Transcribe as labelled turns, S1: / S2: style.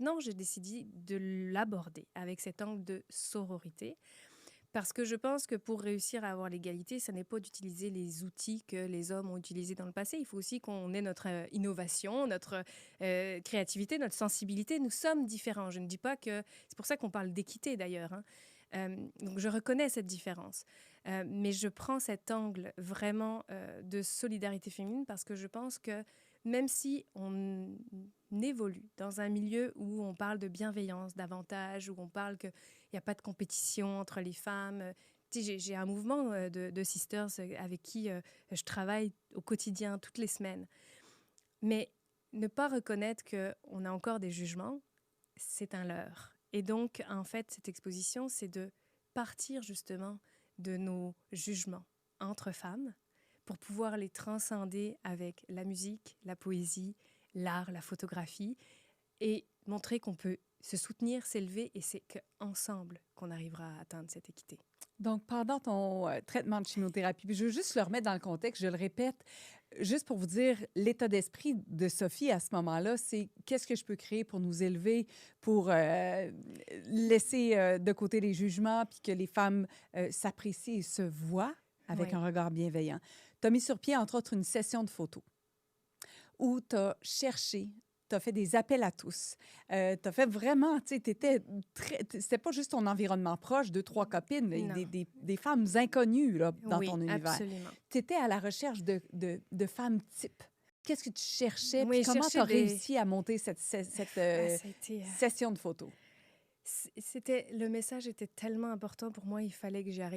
S1: maintenant, j'ai décidé de l'aborder avec cet angle de sororité. Parce que je pense que pour réussir à avoir l'égalité, ça n'est pas d'utiliser les outils que les hommes ont utilisés dans le passé. Il faut aussi qu'on ait notre innovation, notre créativité, notre sensibilité. Nous sommes différents. Je ne dis pas que... C'est pour ça qu'on parle d'équité d'ailleurs, hein. Donc je reconnais cette différence. Mais je prends cet angle vraiment de solidarité féminine parce que je pense que même si on évolue dans un milieu où on parle de bienveillance davantage, où on parle qu'il n'y a pas de compétition entre les femmes. Tu sais, j'ai un mouvement de sisters avec qui je travaille au quotidien, toutes les semaines. Mais ne pas reconnaître qu'on a encore des jugements, c'est un leurre. Et donc, en fait, cette exposition, c'est de partir justement de nos jugements entre femmes pour pouvoir les transcender avec la musique, la poésie, l'art, la photographie et montrer qu'on peut se soutenir, s'élever et c'est qu'ensemble qu'on arrivera à atteindre cette équité.
S2: Donc, pendant ton traitement de chimiothérapie, puis je veux juste le remettre dans le contexte, je le répète, juste pour vous dire, l'état d'esprit de Sophie à ce moment-là, c'est qu'est-ce que je peux créer pour nous élever, pour laisser de côté les jugements, puis que les femmes s'apprécient et se voient avec
S1: Oui.
S2: un regard bienveillant. Tu as mis sur pied, entre autres, une session de photos où tu as cherché, tu as fait des appels à tous. Tu as fait vraiment, tu sais, c'était pas juste ton environnement proche, deux, trois copines, mais
S1: Non.
S2: des femmes inconnues là, dans
S1: Oui,
S2: ton univers.
S1: absolument.
S2: Tu étais à la recherche de femmes types. Qu'est-ce que tu cherchais? Puis
S1: Oui,
S2: comment tu
S1: chercher
S2: as
S1: des...
S2: réussi à monter cette
S1: Ça a été...
S2: session de photos?
S1: C'était... Le message était tellement important pour moi, il fallait que j'y arrive.